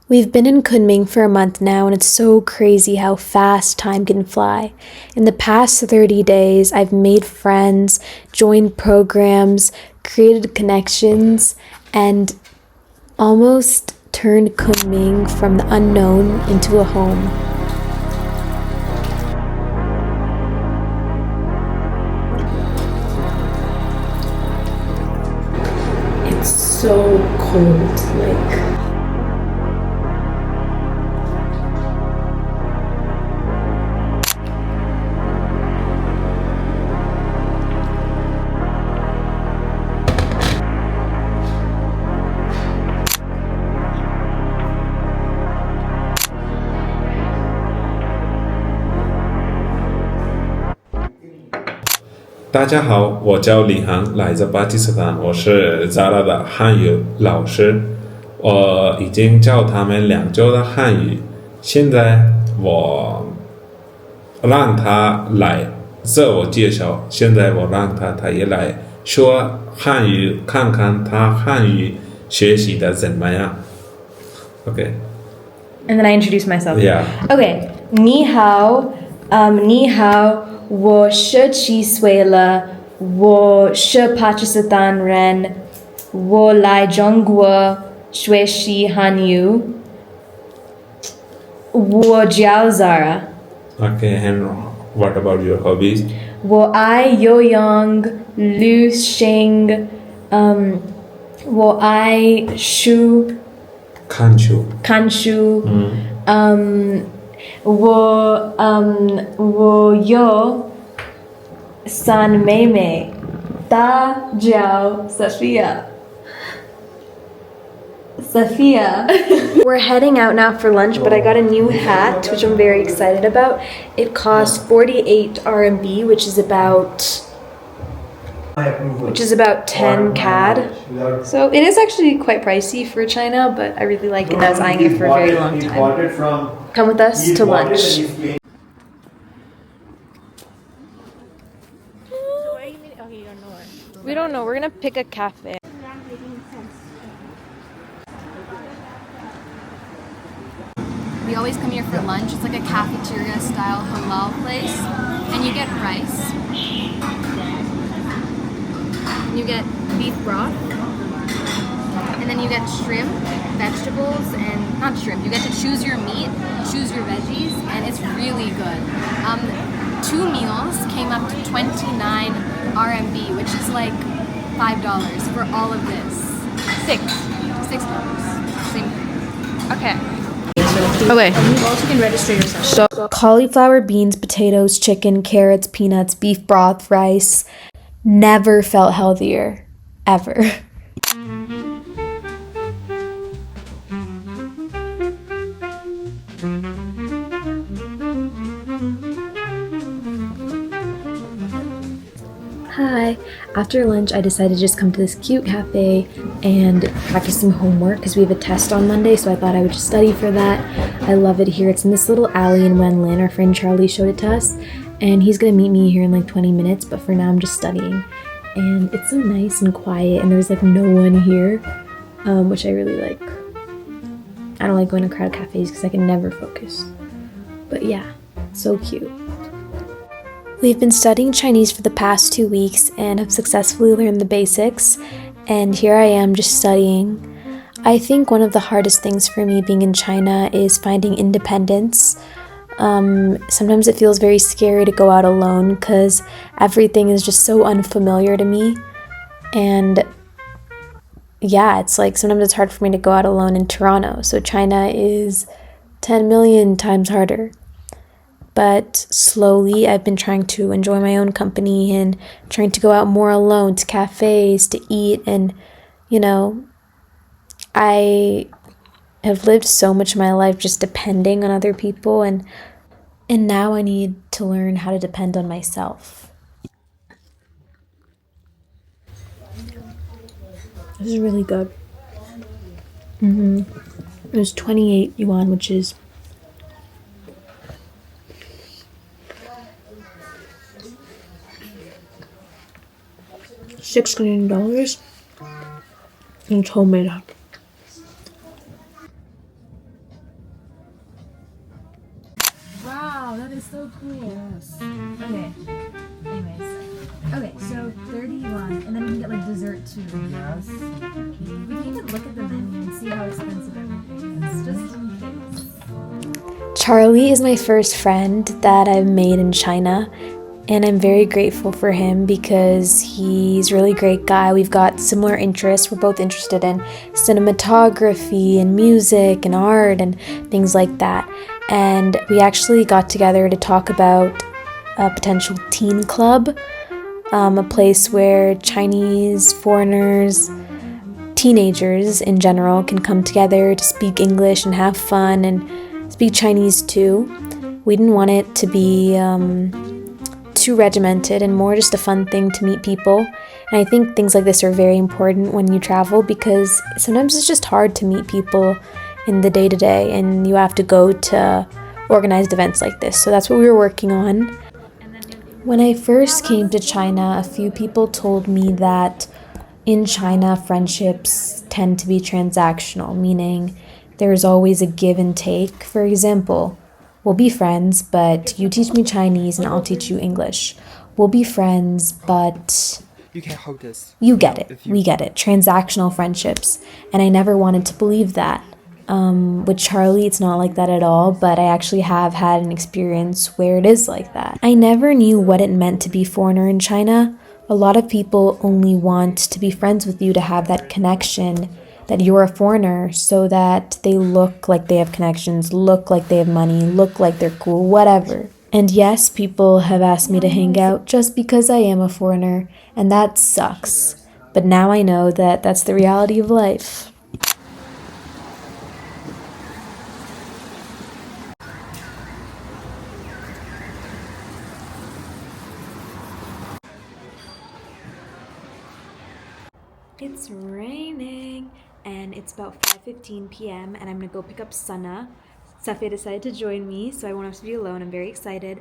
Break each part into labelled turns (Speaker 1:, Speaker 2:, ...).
Speaker 1: We've been in Kunming for a month now, and it's so crazy how fast time can fly. In the past 30 days, I've made friends, joined programs, created connections, and almost turned Kunming from the unknown into a home. It's so cold,
Speaker 2: 大家好，我叫李航，来自巴基斯坦，我是 Zara 的汉语老师。我已经教他们2周的汉语，现在我让他来自我介绍，现在我让他也来说汉语，看看他汉语学习的怎么样。Okay.
Speaker 3: And then I introduce myself.
Speaker 2: Yeah.
Speaker 3: Okay. 你好，你好，我是七岁了，我是巴基斯坦人，我来中国学习汉语，我叫 Zara。
Speaker 2: Okay, and what about your hobbies?
Speaker 3: 我爱游泳、旅行，我爱
Speaker 2: 看书。
Speaker 3: 看书，我有3妹妹，她叫 Sophia.
Speaker 1: We're heading out now for lunch, but I got a new hat, which I'm very excited about. It costs 48 RMB, which is about 10 CAD. So it is actually quite pricey for China, but I really like it, and I was eyeing it for a very long time. Come with us to lunch. We don't know. We're gonna pick a cafe.
Speaker 4: We always come here for lunch. It's like a cafeteria style halal place. And you get rice. You get beef broth. And then you get shrimp, vegetables, and not shrimp. You get to choose your meat, choose your veggies, and it's really good. 2 meals came up to 29 RMB, which is like $5 for all of this. $6. Same thing. Okay.
Speaker 1: Okay.
Speaker 3: You also can register yourself.
Speaker 1: So cauliflower, beans, potatoes, chicken, carrots, peanuts, beef broth, rice. Never felt healthier. Ever. Hi. After lunch, I decided to just come to this cute cafe and practice some homework because we have a test on Monday, so I thought I would just study for that. I love it here. It's in this little alley in Wenlin. Our friend Charlie showed it to us, and he's going to meet me here in like 20 minutes, but for now I'm just studying. And it's so nice and quiet, and there's like no one here, which I really like. I don't like going to crowded cafes because I can never focus. But yeah, so cute. We've been studying Chinese for the past 2 weeks and have successfully learned the basics, and here I am just studying. I think one of the hardest things for me being in China is finding independence. Sometimes it feels very scary to go out alone because everything is just so unfamiliar to me, and yeah, it's like sometimes it's hard for me to go out alone in Toronto, so China is 10 million times harder. But slowly I've been trying to enjoy my own company and trying to go out more alone to cafes to eat, and you know, I have lived so much of my life just depending on other people, and now I need to learn how to depend on myself. This is really good. It was 28 yuan, which is $6 and it's homemade. too.
Speaker 5: Yes.
Speaker 1: We can even look at the menu and see how expensive everything is, just in case. Charlie is my first friend that I've made in China, and I'm very grateful for him because he's a really great guy. We've got similar interests. We're both interested in cinematography and music and art and things like that. And we actually got together to talk about a potential teen club, a place where Chinese foreigners, teenagers in general, can come together to speak English and have fun and speak Chinese too. We didn't want it to be too regimented and more just a fun thing to meet people. And I think things like this are very important when you travel because sometimes it's just hard to meet people in the day-to-day and you have to go to organized events like this. So that's what we were working on. When I first came to China, a few people told me that in China, friendships tend to be transactional, meaning there's always a give and take. For example, we'll be friends, but you teach me Chinese and I'll teach you English. We'll be friends, but
Speaker 5: You can hold this.
Speaker 1: you get it. We get it. Transactional friendships. And I never wanted to believe that. With Charlie, it's not like that at all, but I actually have had an experience where it is like that. I never knew what it meant to be foreigner in China. A lot of people only want to be friends with you to have that connection that you're a foreigner so that they look like they have connections, look like they have money, look like they're cool, whatever. And yes, people have asked me to hang out just because I am a foreigner, and that sucks. But now I know that that's the reality of life. It's raining and it's about 5:15 p.m. and I'm gonna go pick up Sana. Safi decided to join me, so I won't have to be alone. I'm very excited.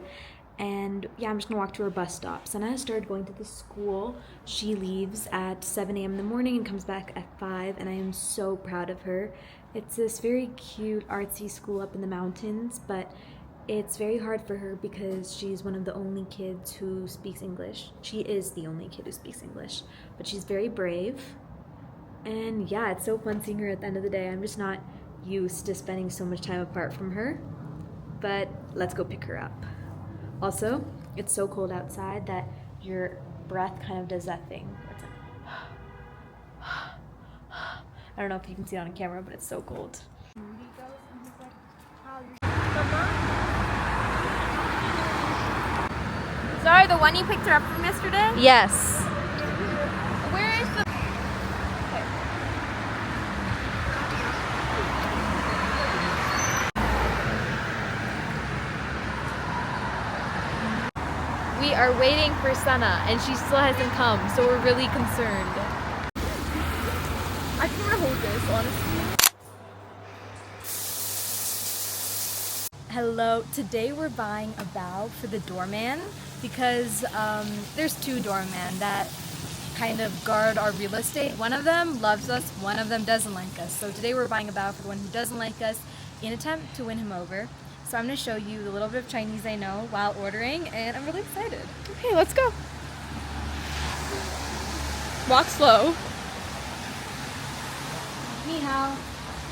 Speaker 1: And yeah, I'm just gonna walk to her bus stop. Sana has started going to the school. She leaves at 7 a.m. in the morning and comes back at 5, and I am so proud of her. It's this very cute, artsy school up in the mountains, but it's very hard for her because she's one of the only kids who speaks English. She is the only kid who speaks English, but she's very brave. And yeah, it's so fun seeing her at the end of the day. I'm just not used to spending so much time apart from her, but let's go pick her up. Also, it's so cold outside that your breath kind of does that thing. It's like, I don't know if you can see it on camera, but it's so cold.
Speaker 4: Sorry, the one you picked her up from yesterday?
Speaker 3: Yes.
Speaker 4: Where is the... We are waiting for Sana, and she still hasn't come, so we're really concerned. I just want to hold this, honestly. Hello, today we're buying a bow for the doorman because there's two doormen that kind of guard our real estate. One of them loves us, one of them doesn't like us. So today we're buying a bow for the one who doesn't like us in an attempt to win him over. So I'm going to show you the little bit of Chinese I know while ordering, and I'm really excited.
Speaker 3: Okay, let's go. Walk slow.
Speaker 4: Ni hao.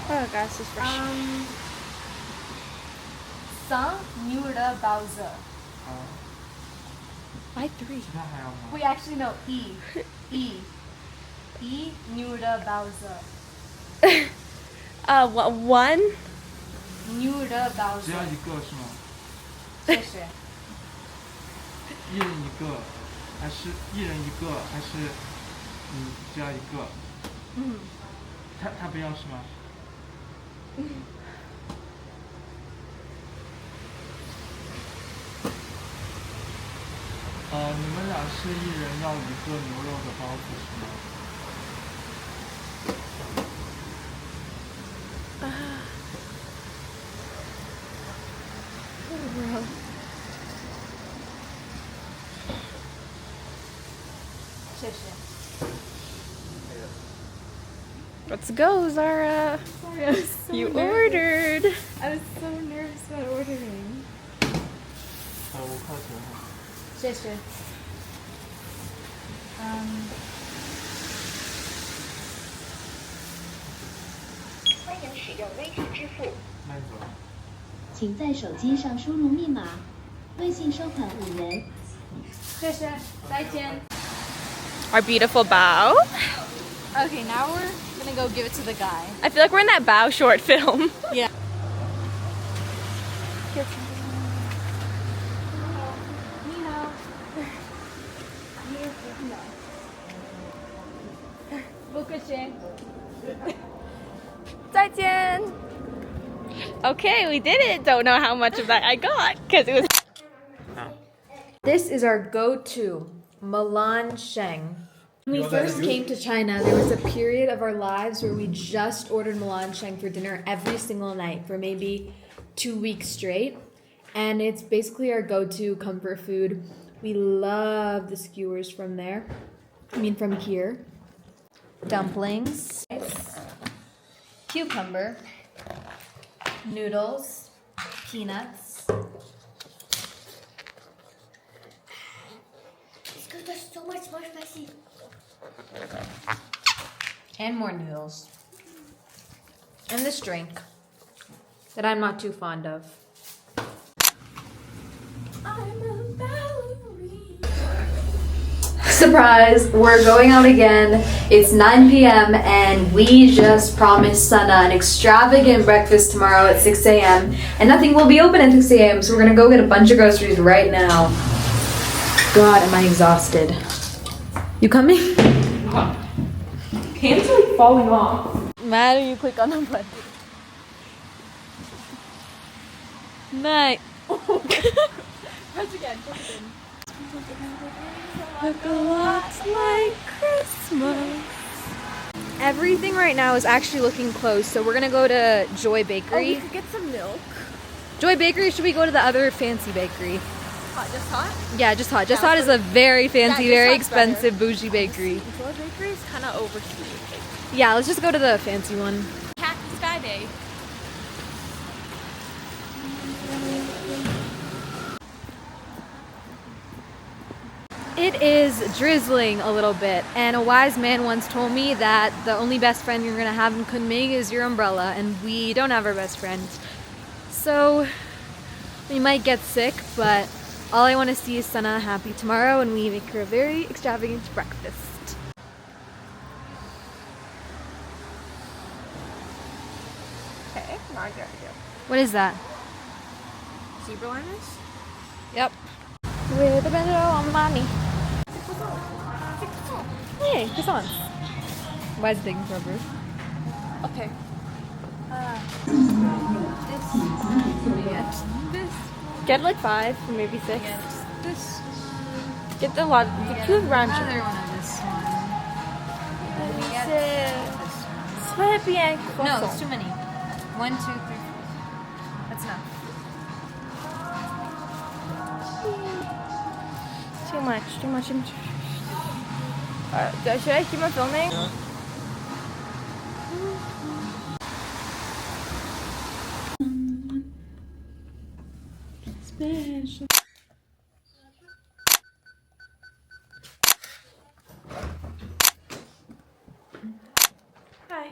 Speaker 3: Oh gosh, this is fresh.
Speaker 4: 桑女儿的包子.
Speaker 3: Why 3?
Speaker 5: 其他还要吗？
Speaker 4: Wait, actually no, E 女儿的包子.
Speaker 3: What, 1?
Speaker 4: 女儿的包子.
Speaker 5: 只要一个是吗？
Speaker 4: 谢谢.
Speaker 5: 一人一个，还是一人一个，还是只要一个？他不要是吗？你们俩是一人要一个牛肉的包子是吗？
Speaker 4: 谢谢.
Speaker 3: Let's go, Zara.
Speaker 1: Sorry, I was so
Speaker 3: You
Speaker 1: nervous.
Speaker 3: ordered.
Speaker 1: I was so nervous about ordering.
Speaker 5: 5块钱哈。
Speaker 4: 谢谢.
Speaker 5: 慢走。
Speaker 6: 请在手机上输入密码，微信收款5元。
Speaker 3: Our beautiful bow.
Speaker 4: Okay, now we're gonna go give it to the guy.
Speaker 3: I feel like we're in that bow short film.
Speaker 4: Yeah.
Speaker 3: Okay, we did it. Don't know how much of that I got because it was.
Speaker 1: This is our go-to, Milan Sheng. When we first came to China, there was a period of our lives where we just ordered Milan Sheng for dinner every single night for maybe 2 weeks straight. And it's basically our go-to comfort food. We love the skewers from there. From here. Dumplings. Cucumber. Noodles. Peanuts.
Speaker 6: There's so much more spicy.
Speaker 1: And more noodles. And this drink that I'm not too fond of. Surprise! We're going out again. It's 9 p.m. and we just promised Sana an extravagant breakfast tomorrow at 6 a.m. And nothing will be open at 6 a.m. So we're gonna go get a bunch of groceries right now. God, am I exhausted. You coming?
Speaker 3: Hands are like falling off. Matter you click on the button. Night. Press again. Look a lot like Christmas. Everything right now is actually looking closed, so we're gonna go to Joy Bakery.
Speaker 4: We could get some milk.
Speaker 3: Joy Bakery, should we go to the other fancy bakery?
Speaker 4: Hot, just hot?
Speaker 3: Yeah, Just Hot. Just Hot is a very fancy,
Speaker 4: Just
Speaker 3: very
Speaker 4: Hot's better.
Speaker 3: expensive bougie bakery.
Speaker 4: Joy Bakery is kind of overseas.
Speaker 3: Yeah, let's just go to the fancy one.
Speaker 4: Cactus Sky Day.
Speaker 3: It is drizzling a little bit, and a wise man once told me that the only best friend you're gonna have in Kunming is your umbrella, and we don't have our best friend. So we might get sick, but all I want to see is Sana happy tomorrow, and we make her a very extravagant breakfast.
Speaker 4: Okay, now I got you.
Speaker 3: What is that?
Speaker 4: Zebra liners?
Speaker 3: Yep. With a bento on money. Hey, croissants. Why is it taking forever?
Speaker 4: Okay. This.
Speaker 3: Get like 5 or maybe 6.
Speaker 4: This.
Speaker 3: Get the lot. The cute
Speaker 4: Another
Speaker 3: rancher.
Speaker 4: one of this one. We get
Speaker 3: Happy and
Speaker 4: No, it's too many. 1, 2, 3, 4. That's enough.
Speaker 3: Too much. Should I keep on filming? Special. Hi.